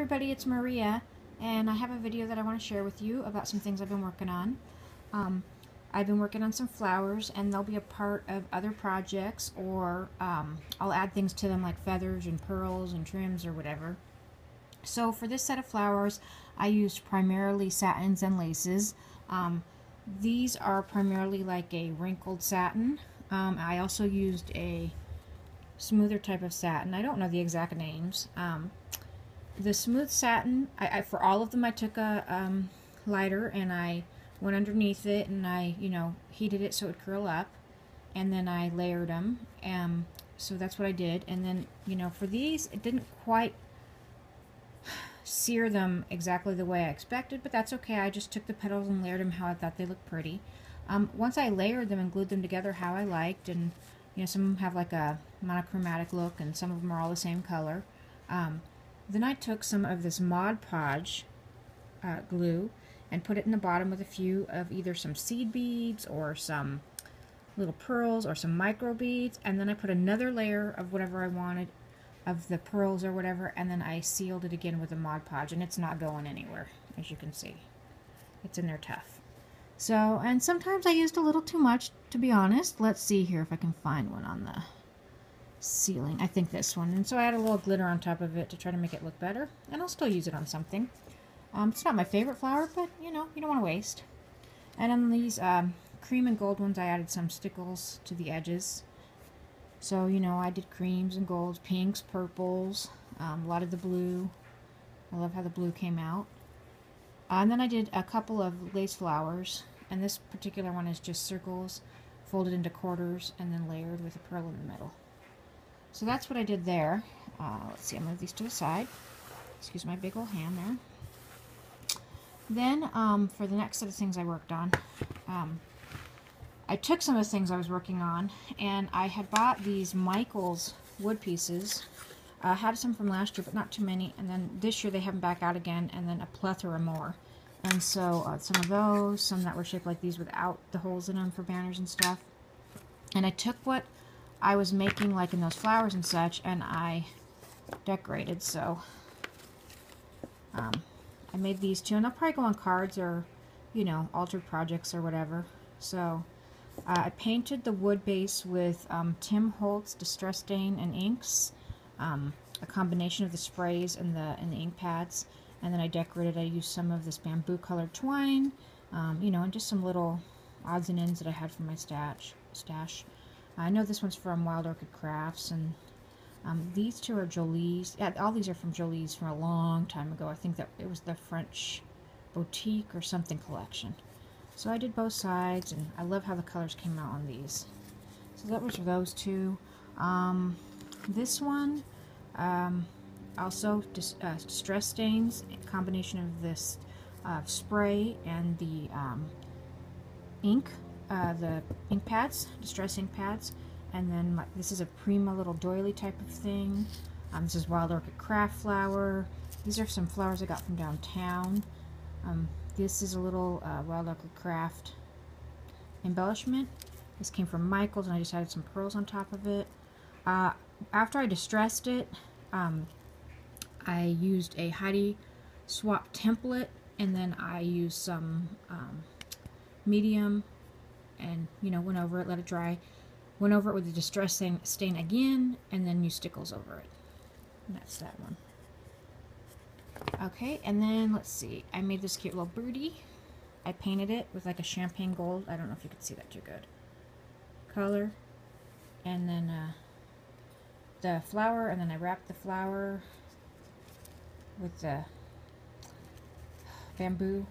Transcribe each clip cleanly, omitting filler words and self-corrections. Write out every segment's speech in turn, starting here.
everybody, it's Maria, and I have a video that I want to share with you about some things I've been working on. I've been working on some flowers, and they'll be a part of other projects, or I'll add things to them like feathers and pearls and trims or whatever. So for this set of flowers, I used primarily satins and laces. These are primarily like a wrinkled satin. I also used a smoother type of satin. I don't know the exact names. The smooth satin, for all of them I took a lighter and I went underneath it and I heated it so it would curl up, and then I layered them. So that's what I did. And then for these, it didn't quite sear them exactly the way I expected, but that's okay. I just took the petals and layered them how I thought they looked pretty. Once I layered them and glued them together how I liked, and some of them have like a monochromatic look and some of them are all the same color. Then I took some of this Mod Podge glue and put it in the bottom with a few of either some seed beads or some little pearls or some micro beads, and then I put another layer of whatever I wanted of the pearls or whatever, and then I sealed it again with a Mod Podge, and it's not going anywhere, as you can see. It's in there tough. So, and sometimes I used a little too much, to be honest. Let's see here if I can find one on the ceiling. I think this one. And so I had a little glitter on top of it to try to make it look better, and I'll still use it on something. It's not my favorite flower, but you don't want to waste. And on these cream and gold ones, I added some stickles to the edges. So I did creams and golds, pinks, purples, a lot of the blue. I love how the blue came out. And then I did a couple of lace flowers, and this particular one is just circles folded into quarters and then layered with a pearl in the middle. So that's what I did there. Let's see, I'll move these to the side. Excuse my big old hand there. Then for the next set of things I worked on, I took some of the things I was working on, and I had bought these Michaels wood pieces. I had some from last year, but not too many, and then this year they have them back out again, and then a plethora more. And so some of those, some that were shaped like these without the holes in them for banners and stuff. And I took what I was making like in those flowers and such, and I decorated. So I made these two, and they'll probably go on cards or altered projects or whatever. So I painted the wood base with Tim Holtz Distress Stain and inks, a combination of the sprays and the ink pads, and then I decorated. I used some of this bamboo colored twine, and just some little odds and ends that I had from my stash. I know this one's from Wild Orchid Crafts, and these two are Jolie's. Yeah, all these are from Jolie's from a long time ago. I think that it was the French Boutique or something collection. So I did both sides, and I love how the colors came out on these. So that was for those two. This one, also distress stains, a combination of this spray and the ink pads, distress ink pads. And then this is a Prima little doily type of thing. This is Wild Orchid Craft flower. These are some flowers I got from downtown. This is a little Wild Orchid Craft embellishment. This came from Michael's, and I just added some pearls on top of it. After I distressed it, I used a Heidi Swap template, and then I used some medium, and went over it, let it dry. Went over it with the distress stain again, and then used stickles over it. And that's that one. Okay, and then let's see. I made this cute little birdie. I painted it with like a champagne gold. I don't know if you can see that too good. Color. And then the flower, and then I wrapped the flower with the bamboo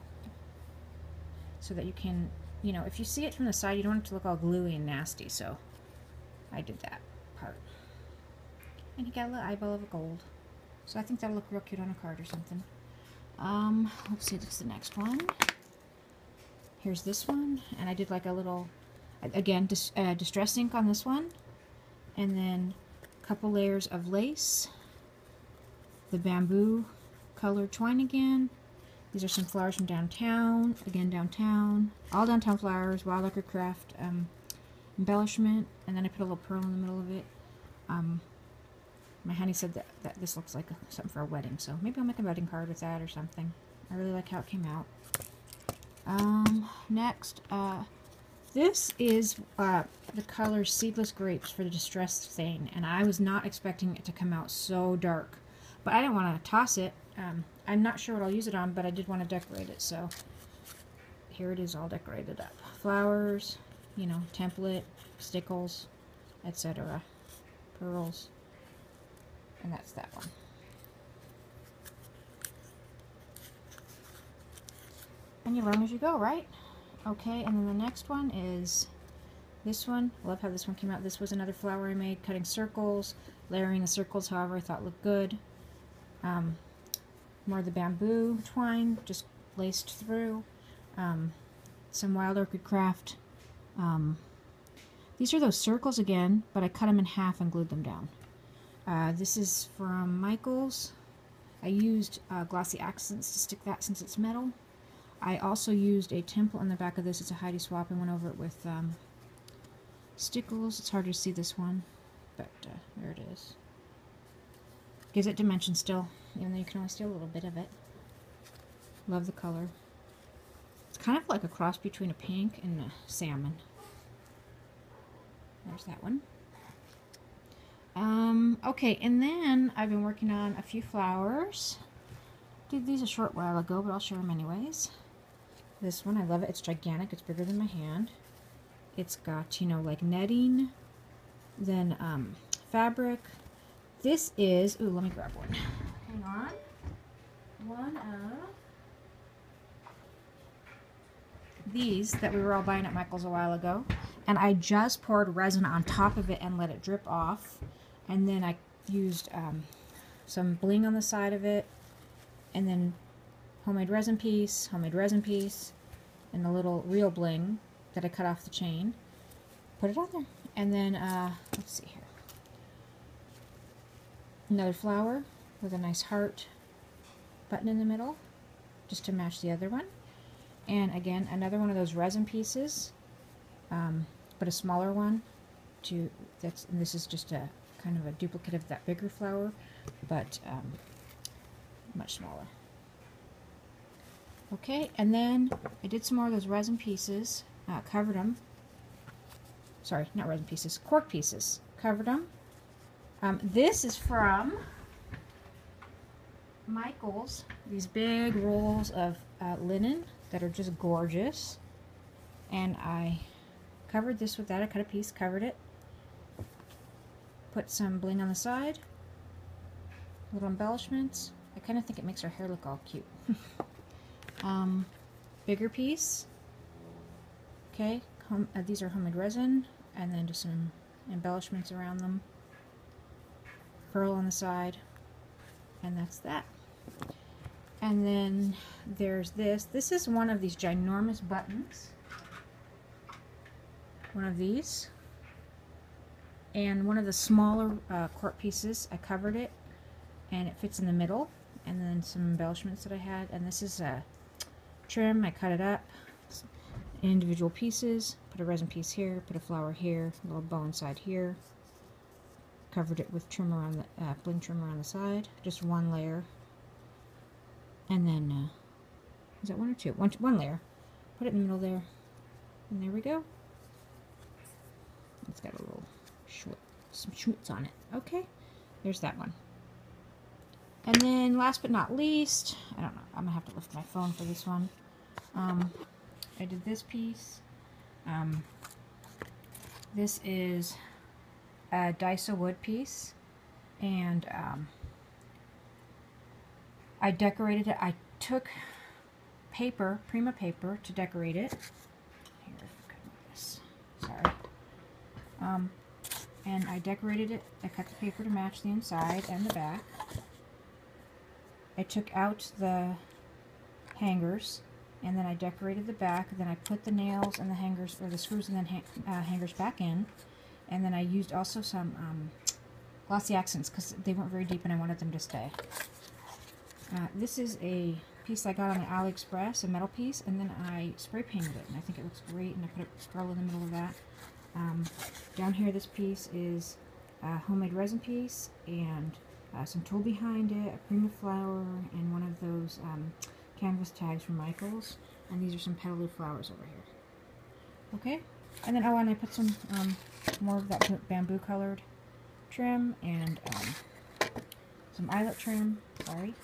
so that you can, if you see it from the side, you don't want it to look all gluey and nasty, so I did that part. And he got a little eyeball of a gold. So I think that'll look real cute on a card or something. Let's see, that's the next one. Here's this one, and I did like a little, again, distress ink on this one, and then a couple layers of lace, the bamboo colored twine again. These are some flowers from downtown, again downtown, all downtown flowers, Wild Orchid Craft embellishment, and then I put a little pearl in the middle of it. My honey said that this looks like something for a wedding, so maybe I'll make a wedding card with that or something. I really like how it came out. Next, this is the color Seedless Grapes for the Distressed Stain, and I was not expecting it to come out so dark, but I didn't want to toss it. I'm not sure what I'll use it on, but I did want to decorate it, so here it is all decorated up. Flowers, you know, template, stickles, etc. Pearls, and that's that one. And you learn as you go, right? Okay, and then the next one is this one. I love how this one came out. This was another flower I made, cutting circles, layering the circles however I thought looked good. More of the bamboo twine, just laced through. Some Wild Orchid Craft. These are those circles again, but I cut them in half and glued them down. This is from Michaels. I used glossy accents to stick that since it's metal. I also used a temple in the back of this. It's a Heidi swap and went over it with stickles. It's hard to see this one, but there it is. Gives it dimension still, even though you can only see a little bit of it. Love the color. It's kind of like a cross between a pink and a salmon. There's that one. Okay, and then I've been working on a few flowers. Did these a short while ago, but I'll show them anyways. This one, I love it. It's gigantic. It's bigger than my hand. It's got, you know, like netting, then fabric. This is, ooh, let me grab one. Hang on. One of these that we were all buying at Michael's a while ago. And I just poured resin on top of it and let it drip off. And then I used some bling on the side of it. And then homemade resin piece, and a little real bling that I cut off the chain. Put it on there. And then, let's see here. Another flower with a nice heart button in the middle, just to match the other one. And again, another one of those resin pieces, but a smaller one. And this is just a kind of a duplicate of that bigger flower, but much smaller. Okay, and then I did some more of those resin pieces, covered them. Sorry, not resin pieces, cork pieces. Covered them. This is from Michaels. These big rolls of linen that are just gorgeous. And I covered this with that. I cut a piece, covered it. Put some bling on the side. Little embellishments. I kind of think it makes her hair look all cute. Bigger piece. Okay, these are homemade resin, and then just some embellishments around them. Pearl on the side, and that's that. And then there's this. This is one of these ginormous buttons. One of these. And one of the smaller cork pieces, I covered it, and it fits in the middle. And then some embellishments that I had. And this is a trim. I cut it up in individual pieces. Put a resin piece here, put a flower here, a little bow inside here. Covered it with trim around the bling trim around the side. Just one layer. And then, is that one or two? One layer. Put it in the middle there. And there we go. It's got a little some schmutz on it. Okay, there's that one. And then last but not least, I don't know, I'm gonna have to lift my phone for this one. I did this piece. This is a Daiso wood piece, and I decorated it. I took paper, Prima paper, to decorate it. Here, cut this. Sorry. And I decorated it. I cut the paper to match the inside and the back. I took out the hangers, and then I decorated the back. Then I put the nails and the hangers, or the screws and then hangers back in. And then I used also some glossy accents because they weren't very deep and I wanted them to stay. This is a piece I got on the AliExpress, a metal piece, and then I spray painted it, and I think it looks great, and I put a pearl in the middle of that. Down here, this piece is homemade resin piece, and some tulle behind it, a prima flower, and one of those canvas tags from Michaels. And these are some petaled flowers over here. Okay, and then and I put some more of that bamboo colored trim and some eyelet trim. Sorry,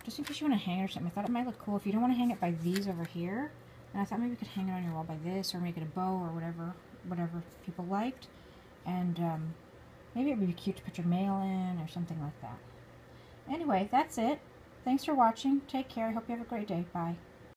just in case you want to hang it or something. I thought it might look cool. If you don't want to hang it by these over here, and I thought maybe we could hang it on your wall by this, or make it a bow, or whatever people liked. And maybe it would be cute to put your mail in or something like that. Anyway, that's it. Thanks for watching. Take care. I hope you have a great day. Bye.